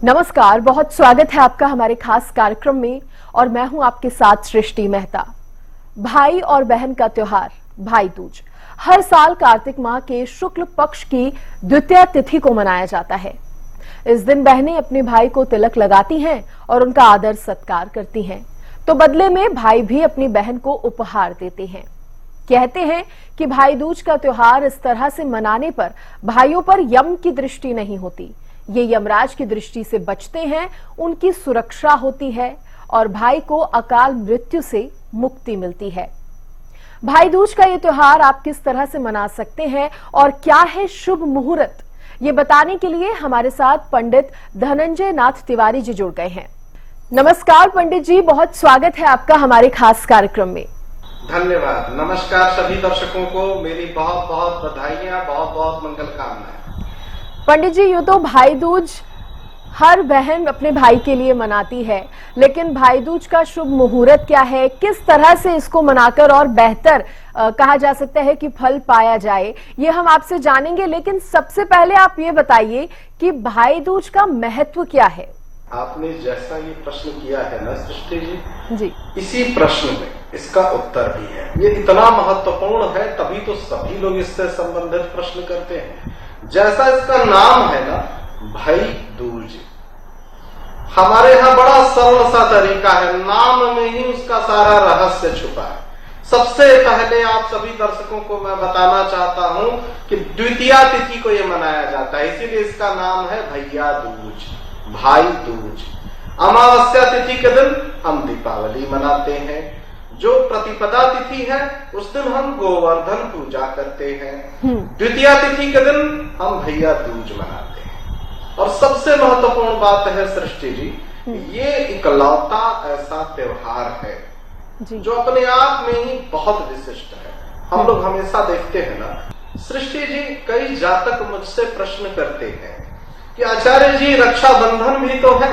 नमस्कार, बहुत स्वागत है आपका हमारे खास कार्यक्रम में और मैं हूं आपके साथ सृष्टि मेहता। भाई और बहन का त्योहार भाई दूज हर साल कार्तिक माह के शुक्ल पक्ष की द्वितीय तिथि को मनाया जाता है। इस दिन बहनें अपने भाई को तिलक लगाती हैं और उनका आदर सत्कार करती हैं, तो बदले में भाई भी अपनी बहन को उपहार देते हैं। कहते हैं कि भाई दूज का त्योहार इस तरह से मनाने पर भाइयों पर यम की दृष्टि नहीं होती, ये यमराज की दृष्टि से बचते हैं, उनकी सुरक्षा होती है और भाई को अकाल मृत्यु से मुक्ति मिलती है। भाई दूज का ये त्योहार आप किस तरह से मना सकते हैं और क्या है शुभ मुहूर्त, ये बताने के लिए हमारे साथ पंडित धनंजय नाथ तिवारी जी जुड़ गए हैं। नमस्कार पंडित जी, बहुत स्वागत है आपका हमारे खास कार्यक्रम में। धन्यवाद। नमस्कार सभी दर्शकों को मेरी बहुत बहुत बधाइयां, बहुत बहुत मंगल कामनाएं। पंडित जी, यूं तो भाई दूज हर बहन अपने भाई के लिए मनाती है, लेकिन भाई दूज का शुभ मुहूर्त क्या है, किस तरह से इसको मनाकर और बेहतर कहा जा सकता है कि फल पाया जाए, ये हम आपसे जानेंगे। लेकिन सबसे पहले आप ये बताइए कि भाई दूज का महत्व क्या है। आपने जैसा ये प्रश्न किया है ना सृष्टि जी, इसी प्रश्न में इसका उत्तर भी है। ये इतना महत्वपूर्ण है, तभी तो सभी लोग इससे संबंधित प्रश्न करते हैं। जैसा इसका नाम है ना, भाई दूज, हमारे यहाँ बड़ा सरल सा तरीका है, नाम में ही उसका सारा रहस्य छुपा है। सबसे पहले आप सभी दर्शकों को मैं बताना चाहता हूं कि द्वितीय तिथि को ये मनाया जाता है, इसीलिए इसका नाम है भैया दूज, भाई दूज। अमावस्या तिथि के दिन हम दीपावली मनाते हैं। जो प्रतिपदा तिथि है उस दिन हम गोवर्धन पूजा करते हैं। द्वितीय तिथि के दिन हम भैया दूज मनाते हैं। और सबसे महत्वपूर्ण बात है सृष्टि जी, ये इकलौता ऐसा त्योहार है जो अपने आप में ही बहुत विशिष्ट है। हम लोग हमेशा देखते हैं ना सृष्टि जी, कई जातक मुझसे प्रश्न करते हैं कि आचार्य जी रक्षाबंधन भी तो है,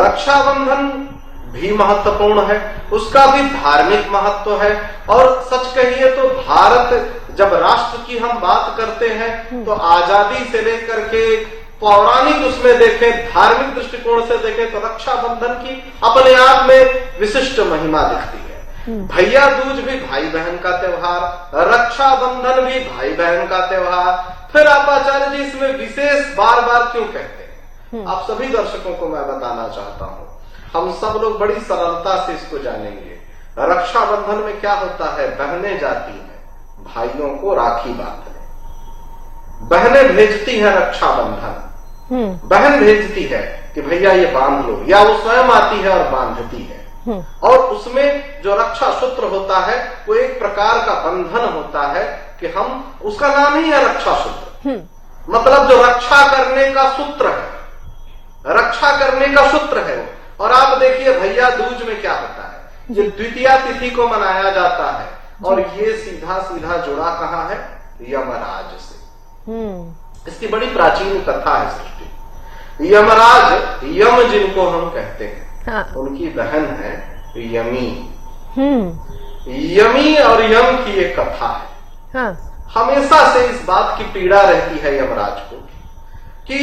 रक्षाबंधन भी महत्वपूर्ण है, उसका भी धार्मिक महत्व है। और सच कहिए तो भारत जब राष्ट्र की हम बात करते हैं तो आजादी से लेकर के पौराणिक उसमें देखें, धार्मिक दृष्टिकोण से देखें तो रक्षाबंधन की अपने आप में विशिष्ट महिमा दिखती है। भैया दूज भी भाई बहन का त्योहार, रक्षाबंधन भी भाई बहन का त्योहार। फिर आप आचार्य जी इसमें विशेष बार बार क्यों कहते हैं, आप सभी दर्शकों को मैं बताना चाहता हूं। हम सब लोग बड़ी सरलता से इसको जानेंगे। रक्षाबंधन में क्या होता है, बहनें जाती हैं भाइयों को राखी बांधने, बहनें भेजती हैं रक्षाबंधन। बहन भेजती है कि भैया ये बांध लो, या वो स्वयं आती है और बांधती है। और उसमें जो रक्षा सूत्र होता है वो एक प्रकार का बंधन होता है कि हम, उसका नाम ही है रक्षा सूत्र, मतलब जो रक्षा करने का सूत्र है, रक्षा करने का सूत्र है वो। और आप देखिए भैया दूज में क्या होता है, ये द्वितीय तिथि को मनाया जाता है और ये सीधा सीधा जुड़ा कहाँ है, यमराज से। इसकी बड़ी प्राचीन कथा है सृष्टि। यमराज, यम जिनको हम कहते हैं, उनकी बहन है यमी। यमी और यम की एक कथा है। हमेशा से इस बात की पीड़ा रहती है यमराज को कि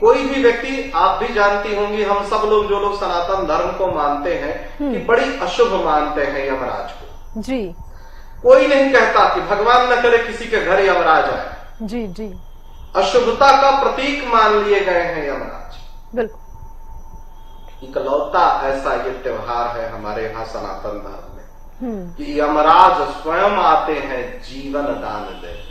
कोई भी व्यक्ति, आप भी जानती होंगी, हम सब लोग जो लोग सनातन धर्म को मानते हैं कि बड़ी अशुभ मानते हैं यमराज को जी। कोई नहीं कहता कि भगवान न करे किसी के घर यमराज आए जी जी। अशुभता का प्रतीक मान लिए गए हैं यमराज। बिल्कुल इकलौता ऐसा ये त्योहार है हमारे यहाँ सनातन धर्म में कि यमराज स्वयं आते हैं जीवन दान देने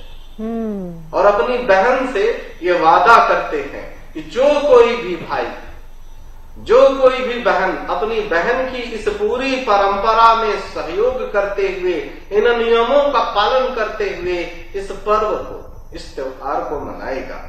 और अपनी बहन से ये वादा करते हैं कि जो कोई भी भाई, जो कोई भी बहन अपनी बहन की इस पूरी परंपरा में सहयोग करते हुए, इन नियमों का पालन करते हुए इस पर्व को, इस त्योहार को मनाएगा,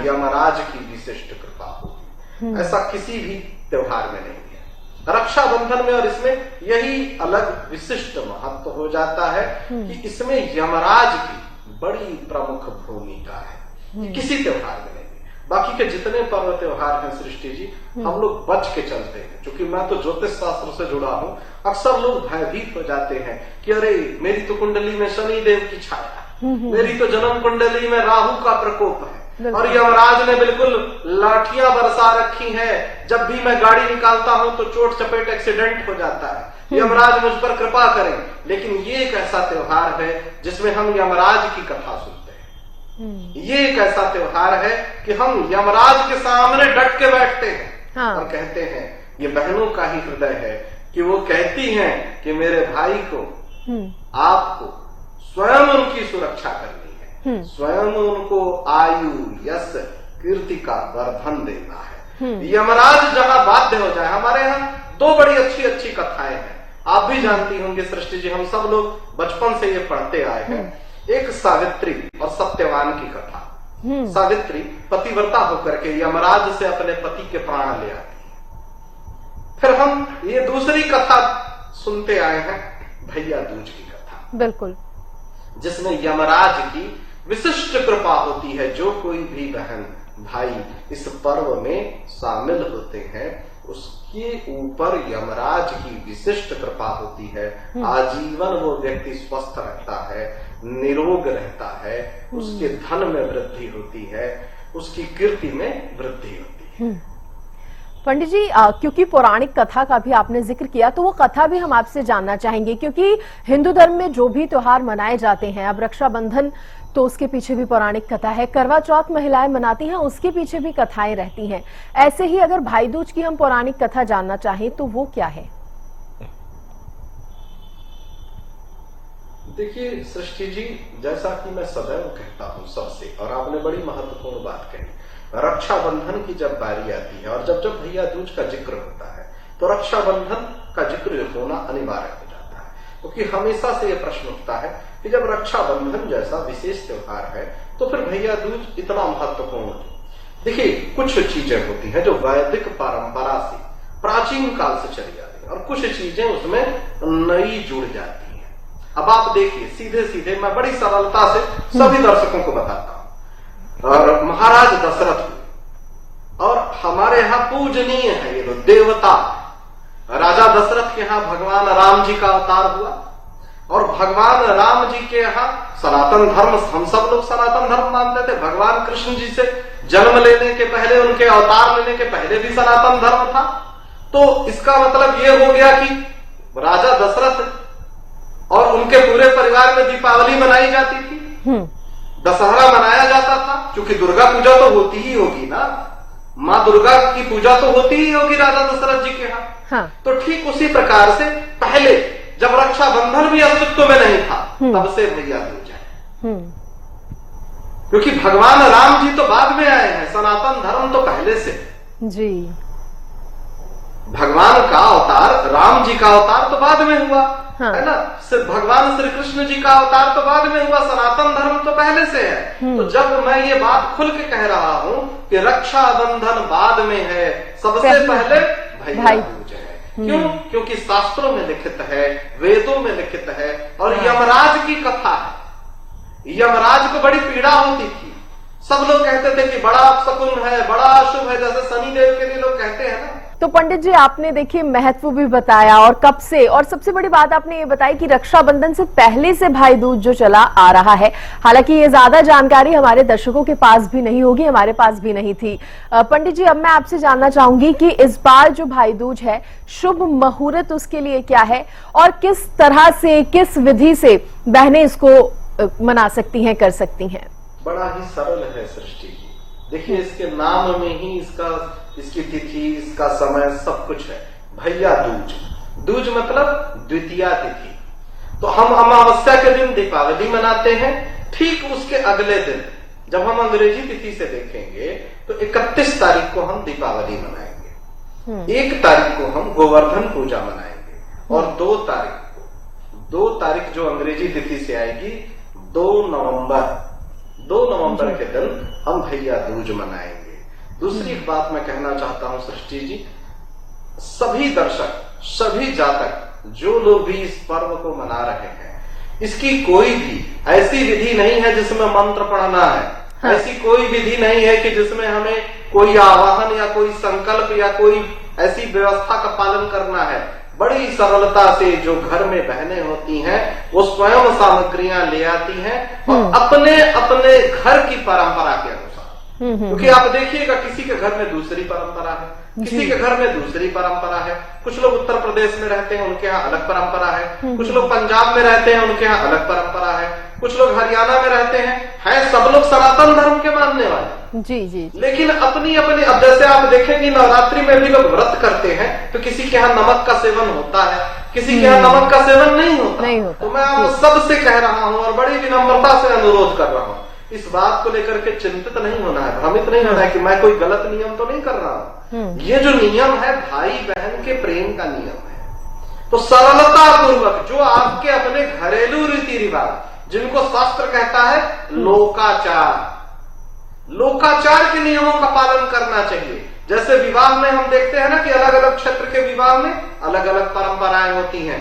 यमराज की विशिष्ट कृपा होगी। ऐसा किसी भी त्योहार में नहीं है। रक्षाबंधन में और इसमें यही अलग विशिष्ट महत्व हो जाता है कि इसमें यमराज की बड़ी प्रमुख भूमिका है, किसी त्योहार में नहीं। बाकी के जितने पर्व त्योहार हैं सृष्टि जी, हम लोग बच के चलते हैं। क्योंकि मैं तो ज्योतिष शास्त्र से जुड़ा हूं, अक्सर लोग भयभीत हो जाते हैं कि अरे मेरी तो कुंडली में शनि देव की छाया, मेरी तो जन्म कुंडली में राहु का प्रकोप है, और यमराज ने बिल्कुल लाठियां बरसा रखी हैं। जब भी मैं गाड़ी निकालता हूं तो चोट चपेट एक्सीडेंट हो जाता है। यमराज मुझ पर कृपा करें। लेकिन ये एक ऐसा त्योहार है जिसमें हम यमराज की कथा सुनते हैं। ये एक ऐसा त्योहार है कि हम यमराज के सामने डट के बैठते हैं और कहते हैं, ये बहनों का ही हृदय है कि वो कहती हैं कि मेरे भाई को, आपको स्वयं उनकी सुरक्षा करनी है, स्वयं उनको आयु यश कीर्ति का वर्धन देना है। यमराज जहां बाध्य हो जाए। हमारे यहाँ दो बड़ी अच्छी अच्छी कथाएं हैं, आप भी जानती होंगी सृष्टि जी, हम सब लोग बचपन से ये पढ़ते आए हैं। एक सावित्री और सत्यवान की कथा। सावित्री पतिव्रता होकर के यमराज से अपने पति के प्राण ले आती है। फिर हम ये दूसरी कथा सुनते आए हैं, भैया दूज की कथा। बिल्कुल, जिसमें यमराज की विशिष्ट कृपा होती है। जो कोई भी बहन भाई इस पर्व में शामिल होते हैं, उसके ऊपर यमराज की विशिष्ट कृपा होती है। आजीवन वो व्यक्ति स्वस्थ रहता है, निरोग रहता है, उसके धन में वृद्धि होती है, उसकी कीर्ति में वृद्धि होती है। पंडित जी, क्योंकि पौराणिक कथा का भी आपने जिक्र किया, तो वो कथा भी हम आपसे जानना चाहेंगे। क्योंकि हिंदू धर्म में जो भी त्योहार मनाए जाते हैं, अब रक्षाबंधन तो उसके पीछे भी पौराणिक कथा है, करवा चौथ महिलाएं मनाती हैं, उसके पीछे भी कथाएं रहती हैं। ऐसे ही अगर भाई दूज की हम पौराणिक कथा जानना चाहें तो वो क्या है? देखिए सृष्टि जी, जैसा कि मैं सदैव कहता हूं सबसे, और आपने बड़ी महत्वपूर्ण बात कही, रक्षाबंधन की जब बारी आती है और जब जब भैया दूज का जिक्र होता है तो रक्षाबंधन का जिक्र होना अनिवार्य हो जाता है। क्योंकि हमेशा से यह प्रश्न उठता है कि जब रक्षाबंधन जैसा विशेष त्योहार है तो फिर भैया दूज इतना महत्वपूर्ण क्यों? देखिए, कुछ चीजें होती हैं जो वैदिक परंपरा से प्राचीन काल से चली आ रही है और कुछ चीजें उसमें नई जुड़ जाती हैं। अब आप देखिए, सीधे सीधे मैं बड़ी सरलता से सभी दर्शकों को बताता हूं। और महाराज दशरथ और हमारे यहाँ पूजनीय है ये लोग, देवता। राजा दशरथ के यहाँ भगवान राम जी का अवतार हुआ और भगवान राम जी के यहाँ सनातन धर्म, हम सब लोग सनातन धर्म मानते थे। भगवान कृष्ण जी से जन्म लेने के पहले, उनके अवतार लेने के पहले भी सनातन धर्म था। तो इसका मतलब ये हो गया कि राजा दशरथ और उनके पूरे परिवार में दीपावली मनाई जाती थी, दशहरा मनाया जाता था। क्योंकि दुर्गा पूजा तो होती ही होगी ना, माँ दुर्गा की पूजा तो होती ही होगी राजा दशरथ जी के यहाँ। तो ठीक उसी प्रकार से पहले जब रक्षाबंधन भी अस्तित्व में नहीं था, तब से भैया दूज है। क्योंकि भगवान राम जी तो बाद में आए हैं, सनातन धर्म तो पहले से जी। भगवान का अवतार, राम जी का अवतार तो बाद में हुआ, है ना। सिर्फ भगवान श्री कृष्ण जी का अवतार तो बाद में हुआ, सनातन धर्म तो पहले से है। तो जब मैं ये बात खुल के कह रहा हूं कि रक्षाबंधन बाद में है, सबसे पहले भैया दूज है। क्यों? क्योंकि शास्त्रों में लिखित है, वेदों में लिखित है और यमराज की कथा है। यमराज को बड़ी पीड़ा होती थी। सब लोग कहते थे कि बड़ा अपशकुन है, बड़ा अशुभ है, जैसे शनिदेव के लिए लोग कहते हैं ना। तो पंडित जी, आपने देखिए महत्व भी बताया और कब से, और सबसे बड़ी बात आपने ये बताई कि रक्षाबंधन से पहले से भाई दूज जो चला आ रहा है। हालांकि ये ज्यादा जानकारी हमारे दर्शकों के पास भी नहीं होगी, हमारे पास भी नहीं थी। पंडित जी, अब मैं आपसे जानना चाहूंगी कि इस बार जो भाई दूज है, शुभ मुहूर्त उसके लिए क्या है और किस तरह से, किस विधि से बहनें इसको मना सकती हैं, कर सकती हैं? बड़ा ही सरल है सृष्टि जी। देखिए, इसके नाम में ही इसकी तिथि, इसका समय सब कुछ है। भैया दूज, दूज मतलब द्वितीया तिथि। तो हम अमावस्या के दिन दीपावली मनाते हैं। ठीक उसके अगले दिन जब हम अंग्रेजी तिथि से देखेंगे तो 31 तारीख को हम दीपावली मनाएंगे, 1 तारीख को हम गोवर्धन पूजा मनाएंगे और 2 तारीख जो अंग्रेजी तिथि से आएगी 2 नवंबर के दिन हम भैया दूज मनाएंगे। दूसरी बात मैं कहना चाहता हूं सृष्टि जी, सभी दर्शक, सभी जातक, जो लोग भी इस पर्व को मना रहे हैं, इसकी कोई भी ऐसी विधि नहीं है जिसमें मंत्र पढ़ना है। ऐसी कोई विधि नहीं है कि जिसमें हमें कोई आवाहन या कोई संकल्प या कोई ऐसी व्यवस्था का पालन करना है। बड़ी सरलता से जो घर में बहनें होती हैं वो स्वयं सामग्रियां ले आती हैं और अपने अपने घर की परंपरा के अनुसार क्योंकि आप देखिएगा किसी के घर में दूसरी परंपरा है, किसी के घर में दूसरी परंपरा है। कुछ लोग उत्तर प्रदेश में रहते हैं, उनके यहाँ अलग परंपरा है। कुछ लोग पंजाब में रहते हैं, उनके यहाँ अलग परंपरा है। कुछ लोग हरियाणा में रहते हैं सब लोग सनातन धर्म के मानने वाले। जी। लेकिन अपनी अपनी, अब जैसे आप देखेंगे नवरात्रि में भी लोग व्रत करते हैं, तो किसी के यहाँ नमक का सेवन होता है, किसी के यहाँ नमक का सेवन नहीं होता। तो मैं आप सबसे कह रहा हूँ और बड़ी विनम्रता से अनुरोध कर रहा हूँ, इस बात को लेकर के चिंतित नहीं होना है, भ्रमित नहीं होना है कि मैं कोई गलत नियम तो नहीं कर रहा हूँ। ये जो नियम है भाई बहन के प्रेम का नियम है। तो सरलता पूर्वक जो आपके अपने घरेलू रीति रिवाज, जिनको शास्त्र कहता है लोकाचार, लोकाचार के नियमों का पालन करना चाहिए। जैसे विवाह में हम देखते हैं ना कि अलग अलग क्षेत्र के विवाह में अलग अलग परंपराएं होती हैं।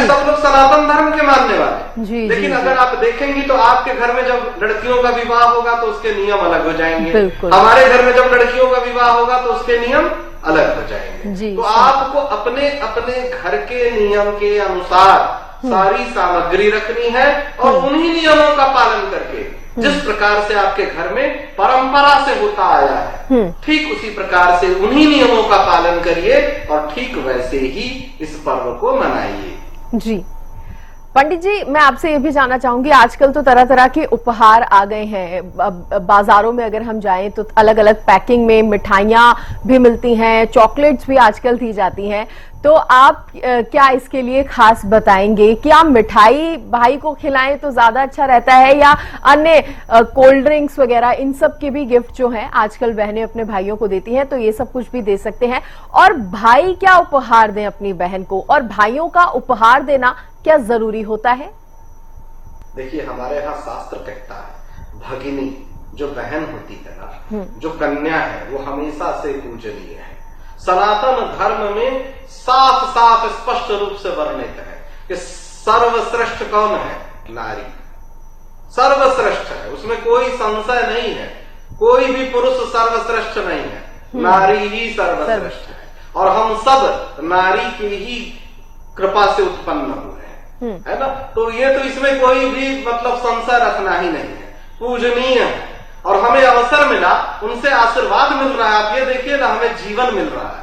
सब लोग सनातन धर्म के मानने वाले। लेकिन अगर आप देखेंगी तो आपके घर में जब लड़कियों का विवाह होगा तो उसके नियम अलग हो जाएंगे, हमारे घर में जब लड़कियों का विवाह होगा तो उसके नियम अलग हो जाएंगे। तो आपको अपने अपने घर के नियम के अनुसार सारी सामग्री रखनी है और उन्हीं नियमों का पालन करके जिस प्रकार से आपके घर में परंपरा से होता आया है, ठीक उसी प्रकार से उन्हीं नियमों का पालन करिए और ठीक वैसे ही इस पर्व को मनाइए। जी पंडित जी, मैं आपसे ये भी जानना चाहूंगी, आजकल तो तरह तरह के उपहार आ गए हैं। बाजारों में अगर हम जाएं तो अलग अलग पैकिंग में मिठाइयां भी मिलती हैं, चॉकलेट्स भी आजकल दी जाती हैं। तो आप क्या इसके लिए खास बताएंगे? क्या मिठाई भाई को खिलाएं तो ज्यादा अच्छा रहता है, या अन्य कोल्ड ड्रिंक्स वगैरह इन सब के भी गिफ्ट जो हैं आजकल बहनें अपने भाइयों को देती हैं, तो ये सब कुछ भी दे सकते हैं? और भाई क्या उपहार दें अपनी बहन को, और भाइयों का उपहार देना क्या जरूरी होता है? देखिए, हमारे यहाँ शास्त्र कहता है भगिनी जो बहन होती है ना, जो कन्या है, वो हमेशा से पूजनीय है। सनातन धर्म में साफ साफ स्पष्ट रूप से वर्णित है कि सर्वश्रेष्ठ कौन है? नारी सर्वश्रेष्ठ है, उसमें कोई संशय नहीं है। कोई भी पुरुष सर्वश्रेष्ठ नहीं है, नारी ही सर्वश्रेष्ठ है। और हम सब नारी के ही कृपा से उत्पन्न हुए हैं, है ना। तो ये तो इसमें कोई भी मतलब संशय रखना ही नहीं है, पूजनीय है। और हमें अवसर मिला, उनसे आशीर्वाद मिल रहा है। आप ये देखिए ना, हमें जीवन मिल रहा है,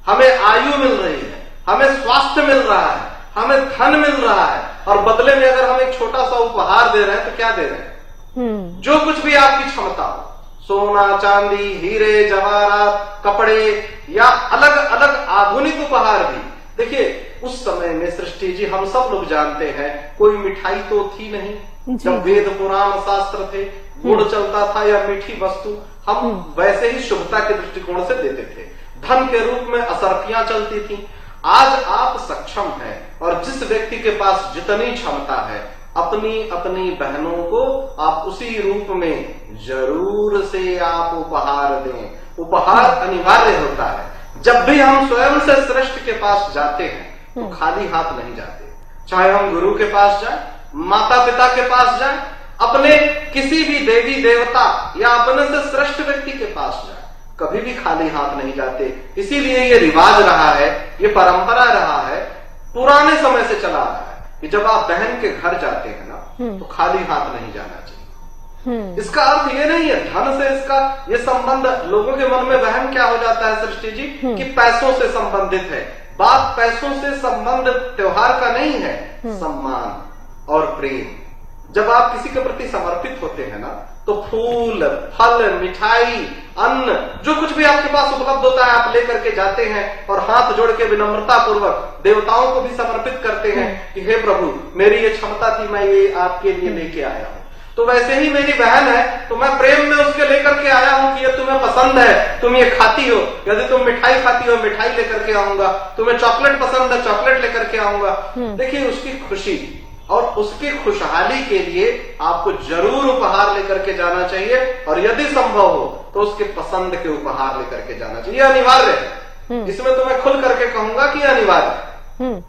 हमें आयु मिल रही है, हमें स्वास्थ्य मिल रहा है, हमें धन मिल रहा है, और बदले में अगर हम एक छोटा सा उपहार दे रहे हैं तो क्या दे रहे हैं? जो कुछ भी आपकी क्षमता हो, सोना चांदी हीरे जवाहरात कपड़े या अलग अलग आधुनिक उपहार भी। देखिए, उस समय में सृष्टि जी हम सब लोग जानते हैं कोई मिठाई तो थी नहीं। जब वेद पुराण शास्त्र थे, गुड़ चलता था या मीठी वस्तु, हम वैसे ही शुभता के दृष्टिकोण से देते थे। धन के रूप में असरफियां चलती थी। आज आप सक्षम हैं और जिस व्यक्ति के पास जितनी क्षमता है, अपनी अपनी बहनों को आप उसी रूप में जरूर से आप उपहार दें। उपहार अनिवार्य होता है। जब भी हम स्वयं से श्रेष्ठ के पास जाते हैं तो खाली हाथ नहीं जाते। चाहे हम गुरु के पास जाएं, माता पिता के पास जाएं, अपने किसी भी देवी देवता या अपने से श्रेष्ठ व्यक्ति के पास जाएं, कभी भी खाली हाथ नहीं जाते। इसीलिए ये रिवाज रहा है, ये परंपरा रहा है, पुराने समय से चला आ रहा है कि जब आप बहन के घर जाते हैं ना तो खाली हाथ नहीं जाना चाहिए। इसका अर्थ ये नहीं है धन से इसका ये संबंध, लोगों के मन में वहम क्या हो जाता है सृष्टि जी कि पैसों से संबंधित है। बात पैसों से संबंध त्योहार का नहीं है, सम्मान और प्रेम। जब आप किसी के प्रति समर्पित होते हैं ना तो फूल फल मिठाई अन्न जो कुछ भी आपके पास उपलब्ध होता है आप लेकर के जाते हैं और हाथ जोड़ के विनम्रता पूर्वक देवताओं को भी समर्पित करते हैं कि हे प्रभु, मेरी ये क्षमता थी, मैं ये आपके लिए लेके आया हूं। तो वैसे ही मेरी बहन है तो मैं प्रेम में उसके लेकर के आया हूं कि ये तुम्हें पसंद है, तुम ये खाती हो। यदि तुम मिठाई खाती हो, मिठाई लेकर के आऊंगा। तुम्हें चॉकलेट पसंद है, चॉकलेट लेकर के आऊंगा। देखिए, उसकी खुशी और उसकी खुशहाली के लिए आपको जरूर उपहार लेकर के जाना चाहिए, और यदि संभव हो तो उसके पसंद के उपहार लेकर के जाना चाहिए। अनिवार्य है, इसमें तो मैं खुल करके कहूंगा कि अनिवार्य है।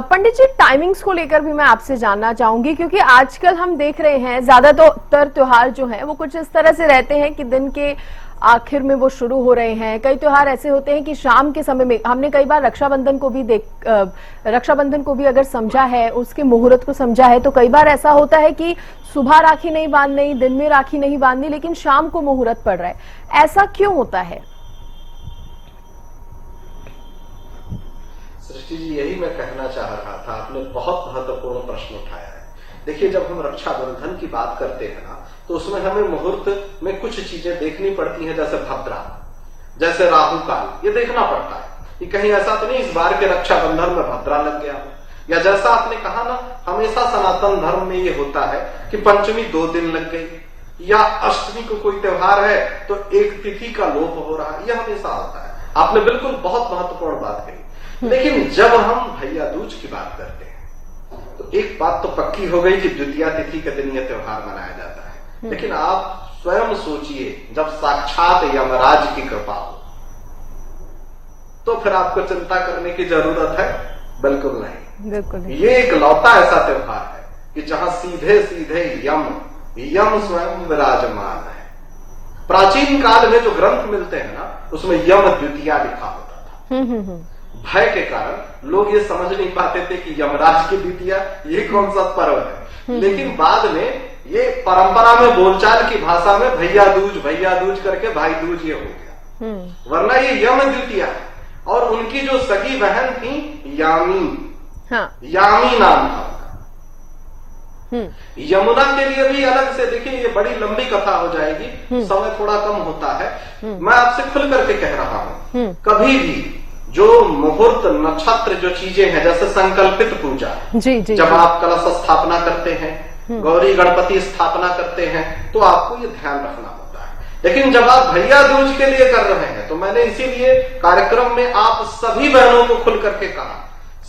पंडित जी, टाइमिंग्स को लेकर भी मैं आपसे जानना चाहूंगी, क्योंकि आजकल हम देख रहे हैं ज्यादातर त्योहार जो है वो कुछ इस तरह से रहते हैं कि दिन के आखिर में वो शुरू हो रहे हैं। कई त्योहार ऐसे होते हैं कि शाम के समय में, हमने कई बार रक्षाबंधन को भी अगर समझा है, उसके मुहूर्त को समझा है, तो कई बार ऐसा होता है कि सुबह राखी नहीं बांधनी, दिन में राखी नहीं बांधनी, लेकिन शाम को मुहूर्त पड़ रहा है। ऐसा क्यों होता है? सृष्टि जी, यही मैं कहना चाह रहा था। आपने बहुत महत्वपूर्ण प्रश्न उठाया है। देखिए, जब हम रक्षाबंधन की बात करते हैं ना, तो उसमें हमें मुहूर्त में कुछ चीजें देखनी पड़ती हैं, जैसे भद्रा, जैसे राहु काल, ये देखना पड़ता है कि कहीं ऐसा तो नहीं इस बार के रक्षाबंधन में भद्रा लग गया। या जैसा आपने कहा ना, हमेशा सनातन धर्म में ये होता है कि पंचमी 2 दिन लग गई, या अष्टमी को कोई त्योहार है तो एक तिथि का लोप हो रहा है, यह हमेशा होता है। आपने बिल्कुल बहुत महत्वपूर्ण बात कही। लेकिन जब हम भैया दूज की बात करते हैं तो एक बात तो पक्की हो गई कि द्वितीया तिथि के दिन यह त्योहार मनाया जाता है। लेकिन आप स्वयं सोचिए, जब साक्षात यमराज की कृपा हो तो फिर आपको चिंता करने की जरूरत है? बिल्कुल नहीं, बिल्कुल नहीं। ये एक लौता ऐसा त्योहार है कि जहां सीधे सीधे यम स्वयं विराजमान है। प्राचीन काल में जो ग्रंथ मिलते हैं ना, उसमें यम द्वितीया लिखा होता था। भय के कारण लोग ये समझ नहीं पाते थे कि यमराज की द्वितीया ये कौन सा पर्व है। लेकिन बाद में ये परंपरा में, बोलचाल की भाषा में भैया दूज करके भाई दूज ये हो गया। वरना ये यम द्वितीया है। और उनकी जो सगी बहन थी यामी, यामी नाम था उनका। यमुना के लिए भी अलग से, देखिए ये बड़ी लंबी कथा हो जाएगी, समय थोड़ा कम होता है। मैं आपसे खुल करके कह रहा हूं, कभी भी जो मुहूर्त, नक्षत्र, जो चीजें हैं, जैसे संकल्पित पूजा, जब आप कलश स्थापना करते हैं, गौरी गणपति स्थापना करते हैं, तो आपको ये ध्यान रखना होता है। लेकिन जब आप भैया दूज के लिए कर रहे हैं, तो मैंने इसीलिए कार्यक्रम में आप सभी बहनों को खुल करके कहा,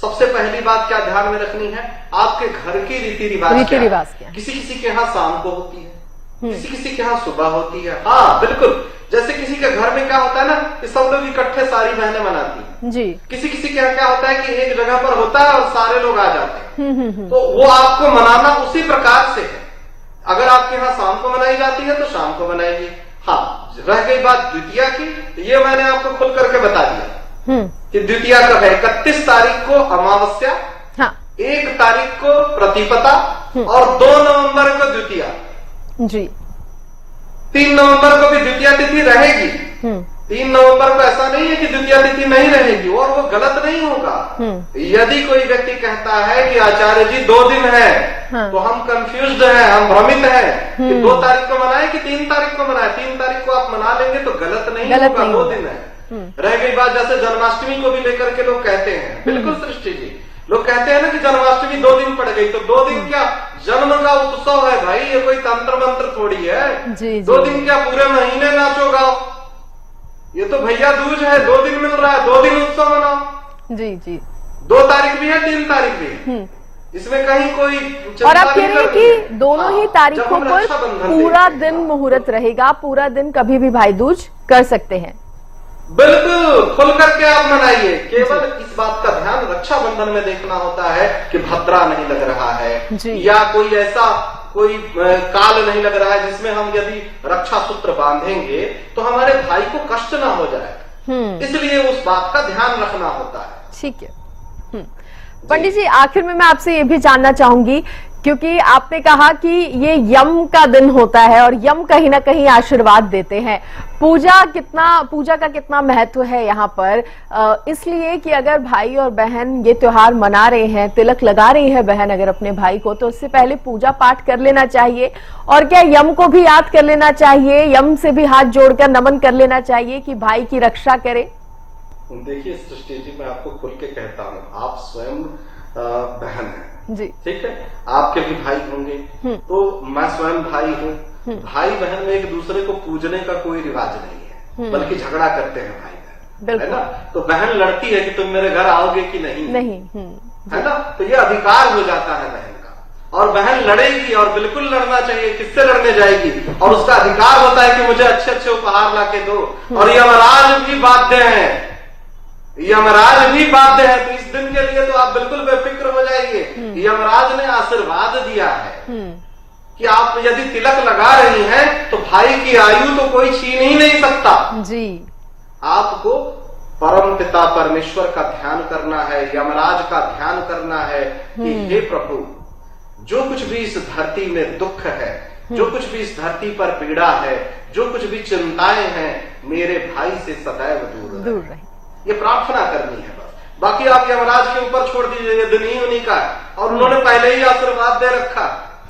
सबसे पहली बात क्या ध्यान में रखनी है, आपके घर की रीति रिवाज क्या? किसी किसी के यहाँ शाम को होती है, किसी किसी के यहाँ सुबह होती है। हाँ बिल्कुल, जैसे किसी के घर में क्या होता है ना कि सब लोग इकट्ठे सारी बहनें मनाती हैं जी। किसी किसी के यहाँ क्या होता है कि एक जगह पर होता है और सारे लोग आ जाते हैं। तो वो आपको मनाना उसी प्रकार से है। अगर आपके यहाँ शाम को मनाई जाती है तो शाम को मनाइए। हाँ, रह गई बात द्वितीया की, ये मैंने आपको खुल करके बता दिया कि द्वितीया कब है। 31 तारीख को अमावस्या, 1 तारीख को प्रतिपदा और 2 नवंबर को द्वितीया जी। 3 नवंबर को भी द्वितीया तिथि रहेगी। 3 नवंबर को ऐसा नहीं है कि द्वितीया तिथि नहीं रहेगी, और वो गलत नहीं होगा। यदि कोई व्यक्ति कहता है कि आचार्य जी 2 दिन है, तो हम कंफ्यूज्ड हैं, हम भ्रमित हैं कि 2 तारीख को मनाए कि 3 तारीख को मनाए। 3 तारीख को आप मना लेंगे तो गलत नहीं होगा, 2 दिन है। रह गई बात, जैसे जन्माष्टमी को भी लेकर के लोग कहते हैं, बिल्कुल सृष्टि जी, लोग कहते हैं ना कि जन्माष्टमी 2 दिन पड़ गई, तो 2 दिन क्या जन्म का उत्सव है भाई, ये कोई तंत्र मंत्र थोड़ी है। 2 दिन क्या पूरे महीने नाचो गाओ, ये तो भैया दूज है, 2 दिन मिल रहा है, 2 दिन उत्सव मनाओ जी। 2 तारीख भी है, 3 तारीख भी है, इसमें कहीं कोई। और आप कह रहे हैं कि दोनों ही तारीखों को पूरा दिन मुहूर्त रहेगा, पूरा दिन कभी भी भाई दूज कर सकते हैं। बिल्कुल खुल करके आप मनाइए। केवल इस बात का ध्यान रक्षाबंधन में देखना होता है कि भद्रा नहीं लग रहा है, या कोई ऐसा कोई काल नहीं लग रहा है जिसमें हम यदि रक्षा सूत्र बांधेंगे तो हमारे भाई को कष्ट ना हो जाए। इसलिए उस बात का ध्यान रखना होता है। ठीक है पंडित जी, आखिर में मैं आपसे ये भी जानना चाहूंगी, क्योंकि आपने कहा कि ये यम का दिन होता है और यम कहीं ना कहीं आशीर्वाद देते हैं। पूजा का कितना महत्व है यहाँ पर, इसलिए कि अगर भाई और बहन ये त्योहार मना रहे हैं, तिलक लगा रही है बहन अगर अपने भाई को, तो उससे पहले पूजा पाठ कर लेना चाहिए। और क्या यम को भी याद कर लेना चाहिए, यम से भी हाथ जोड़कर नमन कर लेना चाहिए कि भाई की रक्षा करे। देखिए सृष्टि जी, मैं आपको खुल के कहता हूँ, आप स्वयं बहन हैं जी, ठीक है, आपके भी भाई होंगे, तो मैं स्वयं भाई हूँ। भाई बहन में एक दूसरे को पूजने का कोई रिवाज नहीं है, बल्कि झगड़ा करते हैं भाई बहन, है ना। तो बहन लड़ती है कि तुम मेरे घर आओगे कि नहीं, है ना। तो ये अधिकार हो जाता है बहन का, और बहन लड़ेगी, और बिल्कुल लड़ना चाहिए। किससे लड़ने जाएगी, और उसका अधिकार होता है कि मुझे अच्छे अच्छे उपहार ला के दो। और यमराज भी बाध्य है, यमराज भी बाध्य है। तो इस दिन के लिए तो आप बिल्कुल बेफिक्र हो जाइए। यमराज ने आशीर्वाद दिया है कि आप यदि तिलक लगा रही हैं तो भाई की आयु तो कोई छीन ही नहीं सकता। जी। आपको परम पिता परमेश्वर का ध्यान करना है, यमराज का ध्यान करना है कि हे प्रभु, जो कुछ भी इस धरती में दुख है, जो कुछ भी इस धरती पर पीड़ा है, जो कुछ भी चिंताएं हैं, मेरे भाई से सदैव दूर रहे। ये प्रार्थना करनी है बस। बाकी आप यमराज के ऊपर छोड़ दीजिए, ये दिन ही उन्हीं का है और उन्होंने पहले ही आशीर्वाद दे रखा।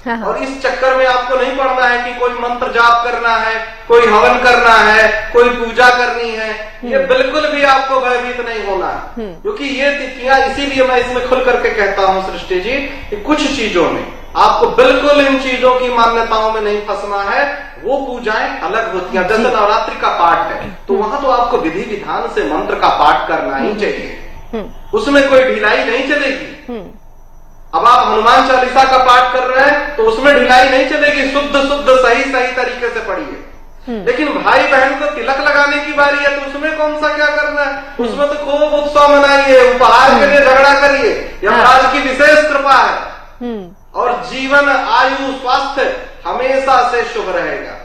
और इस चक्कर में आपको नहीं पड़ना है कि कोई मंत्र जाप करना है, कोई हवन करना है, कोई पूजा करनी है। ये बिल्कुल भी आपको भयभीत नहीं होना है, क्योंकि ये तिथियां, इसीलिए मैं इसमें खुल करके कहता हूं सृष्टि जी कि कुछ चीजों में आपको बिल्कुल इन चीजों की मान्यताओं में नहीं फंसना है। वो पूजाएं अलग होती हैं। जैसे नवरात्रि का पाठ है तो वहां तो आपको विधि विधान से मंत्र का पाठ करना ही चाहिए, उसमें कोई ढिलाई नहीं चलेगी। अब आप हनुमान चालीसा का पाठ कर रहे हैं तो उसमें ढिलाई नहीं चलेगी, शुद्ध शुद्ध सही सही तरीके से पढ़िए। लेकिन भाई बहन को तिलक लगाने की बारी है तो उसमें कौन सा क्या करना है, उसमें तो खूब उत्सव मनाइए, उपहार के लिए झगड़ा करिए, यमराज की विशेष कृपा है और जीवन आयु स्वास्थ्य हमेशा से शुभ रहेगा।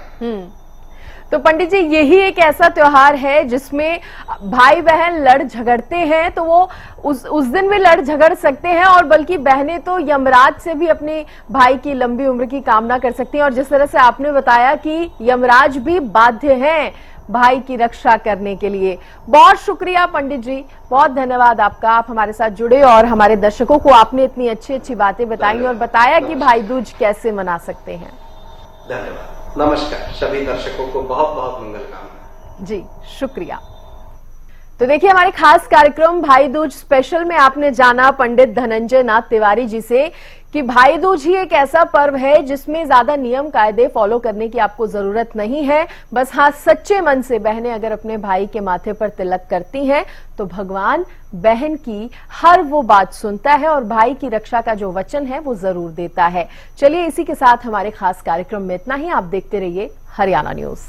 तो पंडित जी, यही एक ऐसा त्योहार है जिसमें भाई बहन लड़ झगड़ते हैं तो वो उस दिन भी लड़ झगड़ सकते हैं, और बल्कि बहनें तो यमराज से भी अपने भाई की लंबी उम्र की कामना कर सकती हैं। और जिस तरह से आपने बताया कि यमराज भी बाध्य हैं भाई की रक्षा करने के लिए। बहुत शुक्रिया पंडित जी, बहुत धन्यवाद आपका। आप हमारे साथ जुड़े और हमारे दर्शकों को आपने इतनी अच्छी अच्छी बातें बताई और बताया कि भाई दूज कैसे मना सकते हैं। धन्यवाद, नमस्कार। सभी दर्शकों को बहुत बहुत मंगल कामना। जी शुक्रिया। तो देखिए, हमारे खास कार्यक्रम भाई दूज स्पेशल में आपने जाना पंडित धनंजय नाथ तिवारी जी से कि भाई दूज ही एक ऐसा पर्व है जिसमें ज्यादा नियम कायदे फॉलो करने की आपको जरूरत नहीं है। बस हाँ, सच्चे मन से बहनें अगर अपने भाई के माथे पर तिलक करती हैं तो भगवान बहन की हर वो बात सुनता है और भाई की रक्षा का जो वचन है वो जरूर देता है। चलिए, इसी के साथ हमारे खास कार्यक्रम में इतना ही। आप देखते रहिए हरियाणा न्यूज।